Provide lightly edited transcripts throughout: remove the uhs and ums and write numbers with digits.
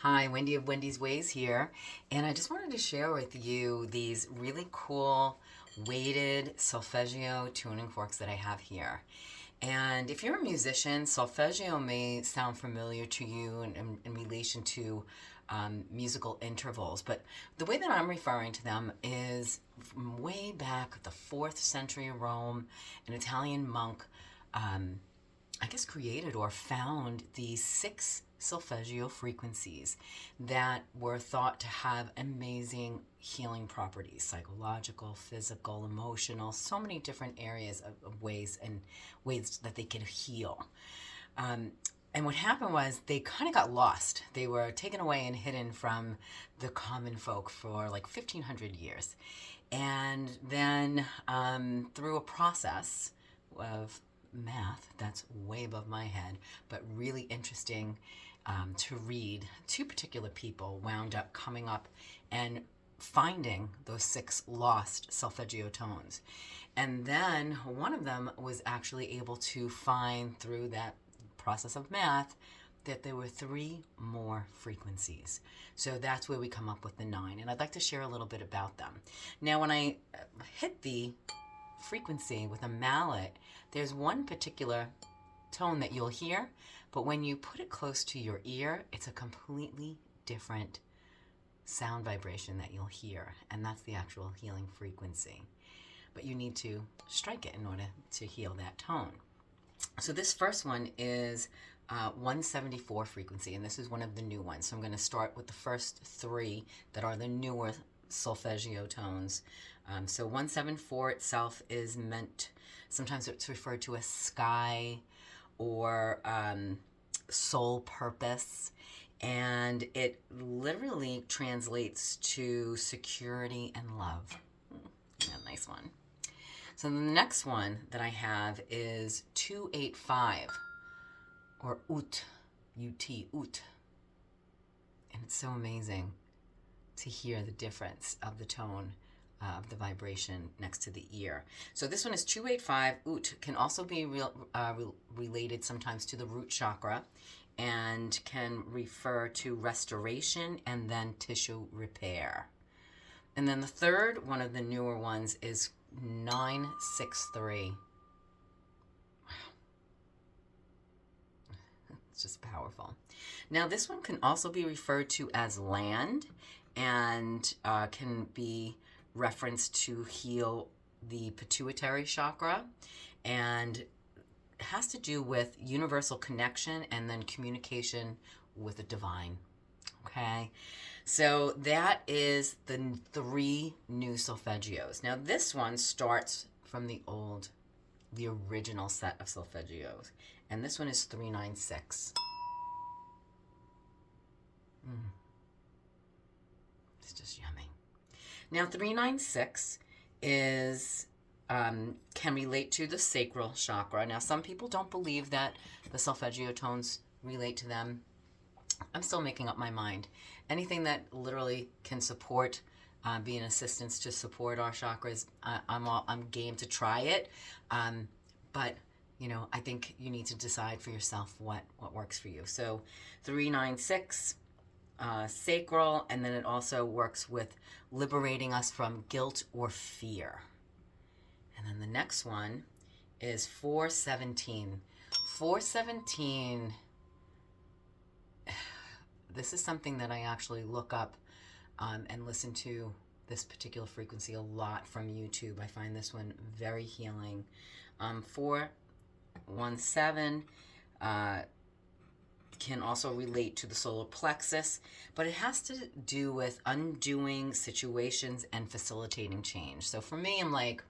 Hi, Wendy of Wendy's Ways here, and I just wanted to share with you these really cool weighted solfeggio tuning forks that I have here. And if you're a musician, solfeggio may sound familiar to you in relation to musical intervals, but the way that I'm referring to them is from way back the 4th century Rome, an Italian monk I guess, created or found these 6 solfeggio frequencies that were thought to have amazing healing properties: psychological, physical, emotional, so many different areas of ways and ways that they can heal. Um, and what happened was they kind of got lost. They were taken away and hidden from the common folk for like 1500 years. And then through a process of math that's way above my head, but really interesting to read, 2 particular people wound up coming up and finding those 6 lost solfeggio tones. And then one of them was actually able to find through that process of math that there were 3 more frequencies. So that's where we come up with the 9. And I'd like to share a little bit about them. Now, when I hit the frequency with a mallet, there's one particular tone that you'll hear, but when you put it close to your ear, it's a completely different sound vibration that you'll hear, and that's the actual healing frequency. But you need to strike it in order to heal that tone. So this first one is 174 frequency, and this is one of the new ones. So I'm going to start with the first 3 that are the newer solfeggio tones. So 174 itself is meant, sometimes it's referred to as sky or soul purpose, and it literally translates to security and love. Yeah, nice one. So the next one that I have is 285, or ut, ut, ut. And it's so amazing to hear the difference of the tone of the vibration next to the ear. So this one is 285. Ut can also be related sometimes to the root chakra and can refer to restoration and then tissue repair. And then the third one of the newer ones is 963. Wow. It's just powerful. Now this one can also be referred to as land and can be referenced to heal the pituitary chakra, and it has to do with universal connection and then communication with the divine. Okay, so that is the 3 new solfeggios. Now this one starts from the original set of solfeggios, and this one is 396. It's just yummy. Now 396 is can relate to the sacral chakra. Now some people don't believe that the solfeggio tones relate to them. I'm still making up my mind. Anything that literally can support, be an assistance to support our chakras, I'm game to try it. But you know, I think you need to decide for yourself what works for you. So 396. Sacral, and then it also works with liberating us from guilt or fear. And then the next one is 417. 417, this is something that I actually look up and listen to this particular frequency a lot from YouTube. I find this one very healing. 417 can also relate to the solar plexus, but it has to do with undoing situations and facilitating change. So for me, I'm like,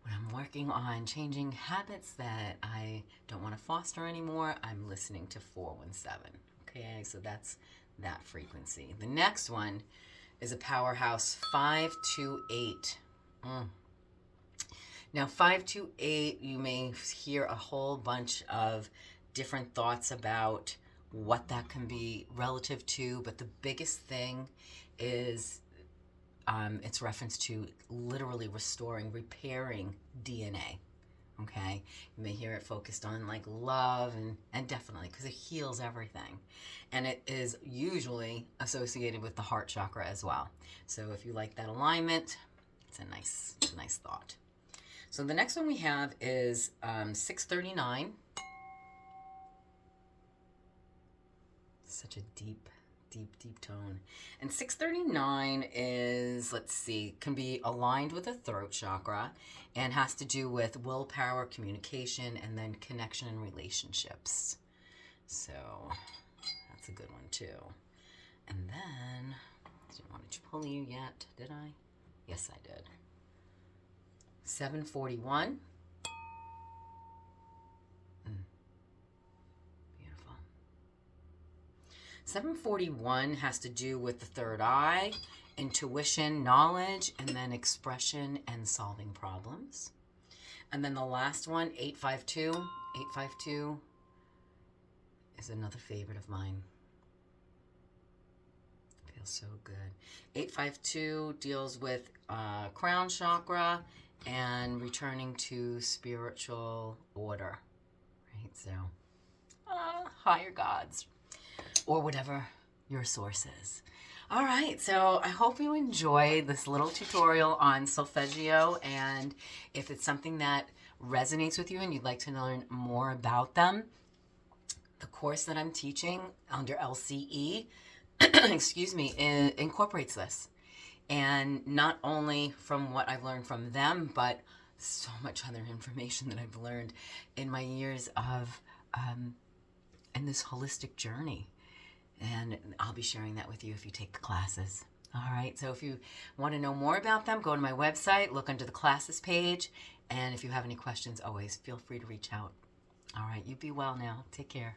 when I'm working on changing habits that I don't want to foster anymore, I'm listening to 417. Okay, so that's that frequency. The next one is a powerhouse, 528. Now 528, you may hear a whole bunch of different thoughts about what that can be relative to, but the biggest thing is it's reference to literally restoring, repairing DNA. Okay, you may hear it focused on like love and definitely because it heals everything, and it is usually associated with the heart chakra as well. So if you like that alignment, it's a nice thought. So the next one we have is 639. Such a deep, deep tone. And 639 is, let's see, can be aligned with the throat chakra and has to do with willpower, communication, and then connection and relationships. So that's a good one too. And then, I didn't want to pull you yet, did I? Yes, I did. 741. Beautiful. 741 has to do with the third eye, intuition, knowledge, and then expression and solving problems. And then the last one, 852. 852 is another favorite of mine. Feels so good. 852 deals with crown chakra and returning to spiritual order, right? So, higher gods, or whatever your source is. All right, so I hope you enjoyed this little tutorial on solfeggio, and if it's something that resonates with you and you'd like to learn more about them, the course that I'm teaching under LCE, excuse me, incorporates this. And not only from what I've learned from them, but so much other information that I've learned in my years of in this holistic journey. And I'll be sharing that with you if you take the classes. All right, so if you want to know more about them, go to my website, look under the classes page, and if you have any questions, always feel free to reach out. All right, you be well now. Take care.